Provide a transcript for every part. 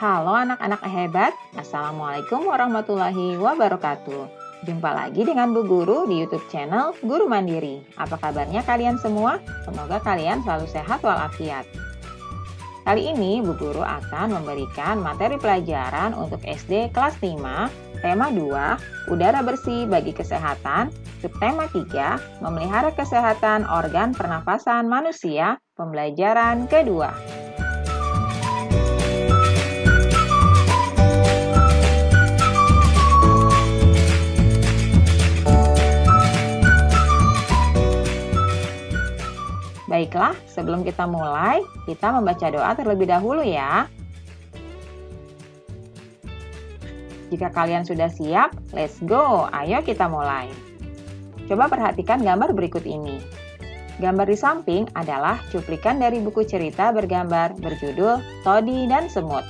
Halo anak-anak hebat, Assalamualaikum warahmatullahi wabarakatuh. Jumpa lagi dengan Bu Guru di YouTube channel Guru Mandiri. Apa kabarnya kalian semua? Semoga kalian selalu sehat walafiat. Kali ini Bu Guru akan memberikan materi pelajaran untuk SD kelas 5, tema 2, udara bersih bagi kesehatan, subtema 3, memelihara kesehatan organ pernafasan manusia, pembelajaran kedua. Baiklah, sebelum kita mulai, kita membaca doa terlebih dahulu ya. Jika kalian sudah siap, let's go! Ayo kita mulai. Coba perhatikan gambar berikut ini. Gambar di samping adalah cuplikan dari buku cerita bergambar berjudul Todi dan Semut.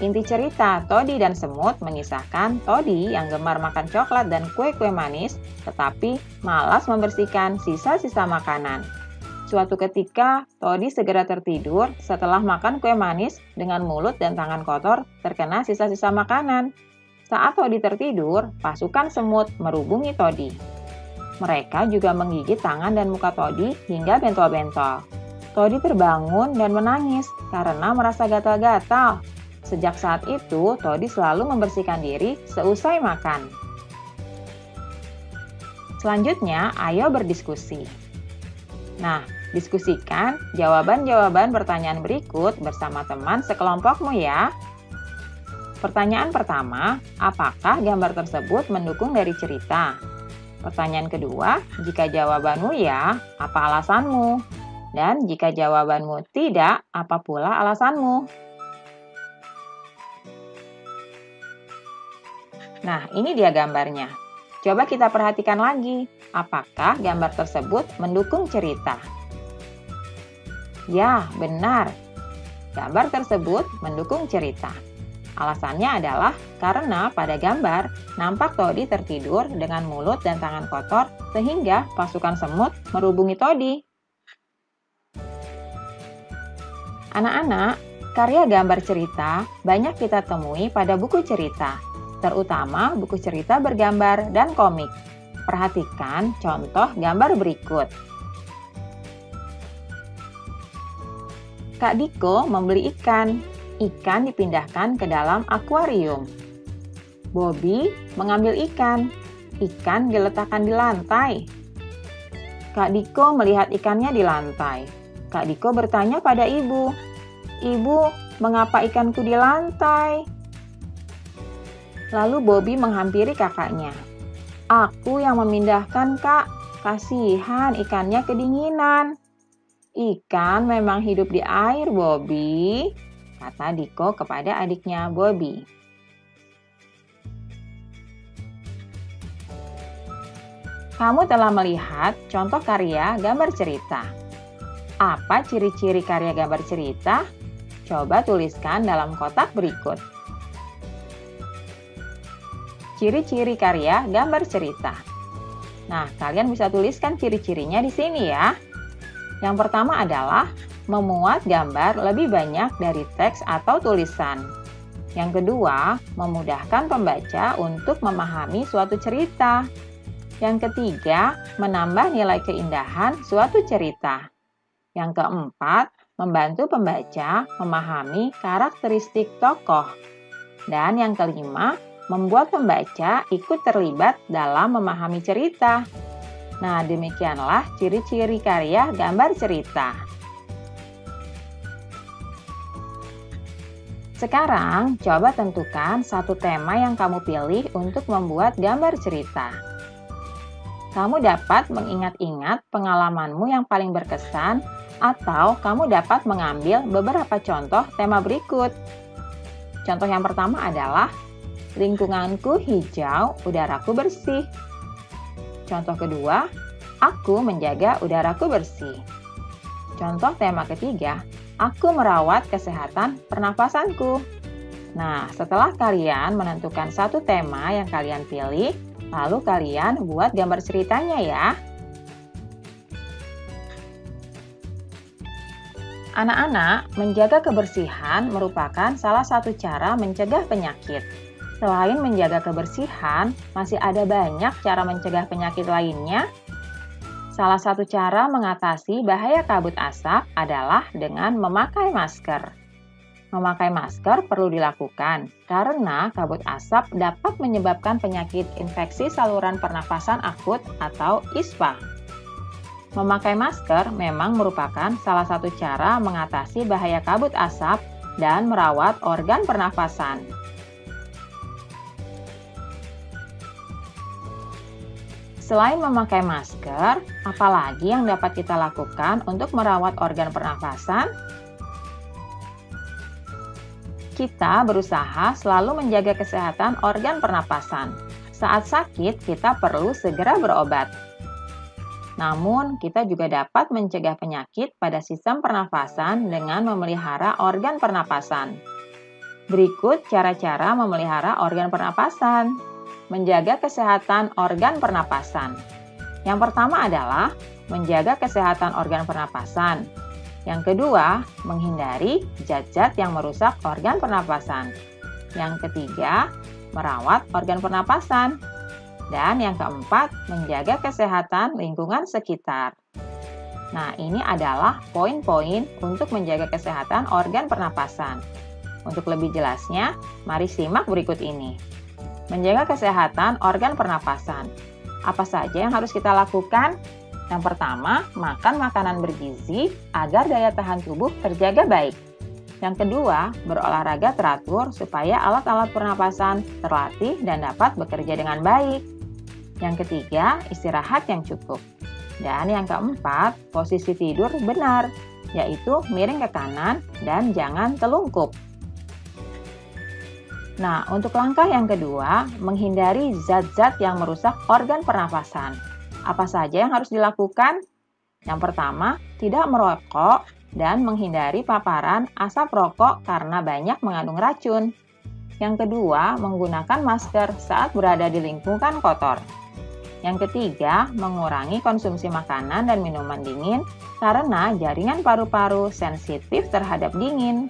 Inti cerita Todi dan Semut mengisahkan Todi yang gemar makan coklat dan kue-kue manis, tetapi malas membersihkan sisa-sisa makanan. Suatu ketika, Todi segera tertidur setelah makan kue manis dengan mulut dan tangan kotor terkena sisa-sisa makanan. Saat Todi tertidur, pasukan semut merubungi Todi. Mereka juga menggigit tangan dan muka Todi hingga bentol-bentol. Todi terbangun dan menangis karena merasa gatal-gatal. Sejak saat itu, Todi selalu membersihkan diri seusai makan. Selanjutnya, ayo berdiskusi. Nah, diskusikan jawaban-jawaban pertanyaan berikut bersama teman sekelompokmu ya. Pertanyaan pertama, apakah gambar tersebut mendukung dari cerita? Pertanyaan kedua, jika jawabanmu ya, apa alasanmu? Dan jika jawabanmu tidak, apa pula alasanmu? Nah, ini dia gambarnya. Coba kita perhatikan lagi, apakah gambar tersebut mendukung cerita? Ya, benar. Gambar tersebut mendukung cerita. Alasannya adalah karena pada gambar nampak Todi tertidur dengan mulut dan tangan kotor sehingga pasukan semut merubungi Todi. Anak-anak, karya gambar cerita banyak kita temui pada buku cerita, terutama buku cerita bergambar dan komik. Perhatikan contoh gambar berikut. Kak Diko membeli ikan. Ikan dipindahkan ke dalam akuarium. Bobby mengambil ikan. Ikan diletakkan di lantai. Kak Diko melihat ikannya di lantai. Kak Diko bertanya pada ibu, "Ibu, mengapa ikanku di lantai?" Lalu Bobby menghampiri kakaknya. "Aku yang memindahkan, Kak. Kasihan ikannya kedinginan." "Ikan memang hidup di air, Bobby," kata Diko kepada adiknya Bobby. Kamu telah melihat contoh karya gambar cerita. Apa ciri-ciri karya gambar cerita? Coba tuliskan dalam kotak berikut. Ciri-ciri karya gambar cerita. Nah, kalian bisa tuliskan ciri-cirinya di sini ya. Yang pertama adalah memuat gambar lebih banyak dari teks atau tulisan. Yang kedua, memudahkan pembaca untuk memahami suatu cerita. Yang ketiga, menambah nilai keindahan suatu cerita. Yang keempat, membantu pembaca memahami karakteristik tokoh. Dan yang kelima, membuat pembaca ikut terlibat dalam memahami cerita. Nah, demikianlah ciri-ciri karya gambar cerita. Sekarang, coba tentukan satu tema yang kamu pilih untuk membuat gambar cerita. Kamu dapat mengingat-ingat pengalamanmu yang paling berkesan, atau kamu dapat mengambil beberapa contoh tema berikut. Contoh yang pertama adalah, lingkunganku hijau, udaraku bersih. Contoh kedua, aku menjaga udaraku bersih. Contoh tema ketiga, aku merawat kesehatan pernafasanku. Nah, setelah kalian menentukan satu tema yang kalian pilih, lalu kalian buat gambar ceritanya ya. Anak-anak, menjaga kebersihan merupakan salah satu cara mencegah penyakit. Selain menjaga kebersihan, masih ada banyak cara mencegah penyakit lainnya. Salah satu cara mengatasi bahaya kabut asap adalah dengan memakai masker. Memakai masker perlu dilakukan karena kabut asap dapat menyebabkan penyakit infeksi saluran pernafasan akut atau ISPA. Memakai masker memang merupakan salah satu cara mengatasi bahaya kabut asap dan merawat organ pernafasan. Selain memakai masker, apalagi yang dapat kita lakukan untuk merawat organ pernafasan? Kita berusaha selalu menjaga kesehatan organ pernapasan. Saat sakit, kita perlu segera berobat. Namun, kita juga dapat mencegah penyakit pada sistem pernafasan dengan memelihara organ pernapasan. Berikut cara-cara memelihara organ pernapasan. Menjaga kesehatan organ pernapasan. Yang pertama adalah menjaga kesehatan organ pernapasan. Yang kedua, menghindari zat-zat yang merusak organ pernapasan. Yang ketiga, merawat organ pernapasan. Dan yang keempat, menjaga kesehatan lingkungan sekitar. Nah, ini adalah poin-poin untuk menjaga kesehatan organ pernapasan. Untuk lebih jelasnya, mari simak berikut ini. Menjaga kesehatan organ pernapasan. Apa saja yang harus kita lakukan? Yang pertama, makan makanan bergizi agar daya tahan tubuh terjaga baik. Yang kedua, berolahraga teratur supaya alat-alat pernapasan terlatih dan dapat bekerja dengan baik. Yang ketiga, istirahat yang cukup. Dan yang keempat, posisi tidur benar, yaitu miring ke kanan dan jangan telungkup. Nah, untuk langkah yang kedua, menghindari zat-zat yang merusak organ pernafasan. Apa saja yang harus dilakukan? Yang pertama, tidak merokok dan menghindari paparan asap rokok karena banyak mengandung racun. Yang kedua, menggunakan masker saat berada di lingkungan kotor. Yang ketiga, mengurangi konsumsi makanan dan minuman dingin karena jaringan paru-paru sensitif terhadap dingin.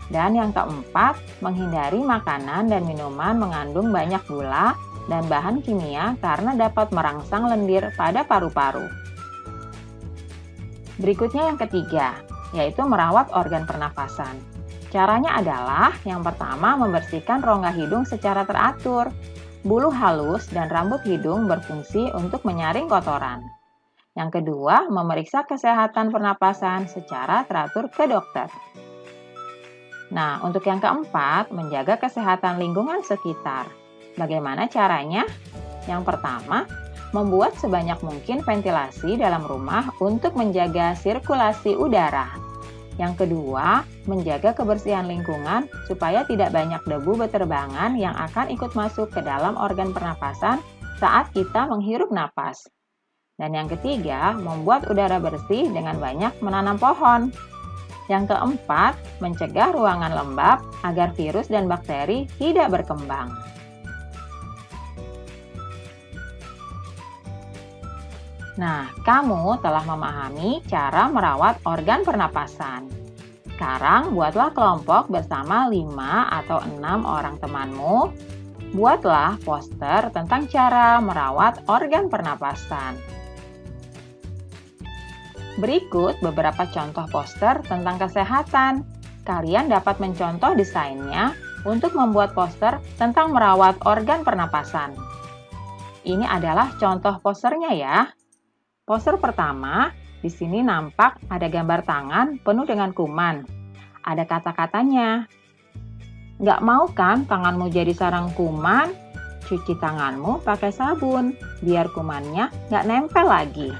Dan yang keempat, menghindari makanan dan minuman mengandung banyak gula dan bahan kimia karena dapat merangsang lendir pada paru-paru. Berikutnya yang ketiga, yaitu merawat organ pernafasan. Caranya adalah yang pertama membersihkan rongga hidung secara teratur. Bulu halus dan rambut hidung berfungsi untuk menyaring kotoran. Yang kedua, memeriksa kesehatan pernapasan secara teratur ke dokter. Nah, untuk yang keempat, menjaga kesehatan lingkungan sekitar. Bagaimana caranya? Yang pertama, membuat sebanyak mungkin ventilasi dalam rumah untuk menjaga sirkulasi udara. Yang kedua, menjaga kebersihan lingkungan supaya tidak banyak debu beterbangan yang akan ikut masuk ke dalam organ pernapasan saat kita menghirup napas. Dan yang ketiga, membuat udara bersih dengan banyak menanam pohon. Yang keempat, mencegah ruangan lembab agar virus dan bakteri tidak berkembang. Nah, kamu telah memahami cara merawat organ pernapasan. Sekarang, buatlah kelompok bersama 5 atau 6 orang temanmu. Buatlah poster tentang cara merawat organ pernapasan. Berikut beberapa contoh poster tentang kesehatan. Kalian dapat mencontoh desainnya untuk membuat poster tentang merawat organ pernapasan. Ini adalah contoh posternya ya. Poster pertama, di sini nampak ada gambar tangan penuh dengan kuman. Ada kata-katanya. Nggak mau kan tanganmu jadi sarang kuman? Cuci tanganmu pakai sabun, biar kumannya nggak nempel lagi.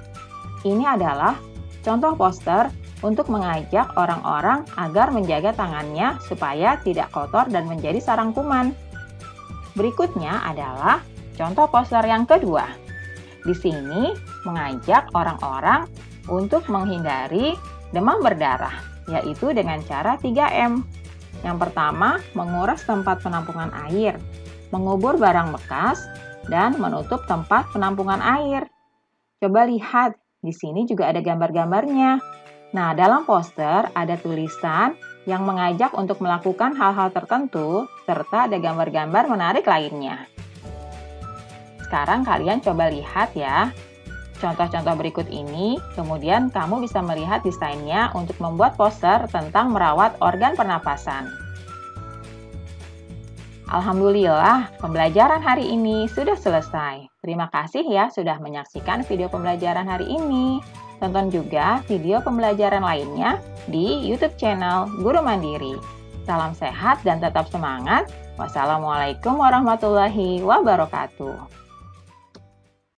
Ini adalah contoh poster untuk mengajak orang-orang agar menjaga tangannya supaya tidak kotor dan menjadi sarang kuman. Berikutnya adalah contoh poster yang kedua. Di sini mengajak orang-orang untuk menghindari demam berdarah, yaitu dengan cara 3M. Yang pertama, menguras tempat penampungan air, mengubur barang bekas, dan menutup tempat penampungan air. Coba lihat, di sini juga ada gambar-gambarnya. Nah, dalam poster ada tulisan yang mengajak untuk melakukan hal-hal tertentu, serta ada gambar-gambar menarik lainnya. Sekarang kalian coba lihat ya, contoh-contoh berikut ini, kemudian kamu bisa melihat desainnya untuk membuat poster tentang merawat organ pernapasan. Alhamdulillah, pembelajaran hari ini sudah selesai. Terima kasih ya sudah menyaksikan video pembelajaran hari ini. Tonton juga video pembelajaran lainnya di YouTube channel Guru Mandiri. Salam sehat dan tetap semangat. Wassalamualaikum warahmatullahi wabarakatuh.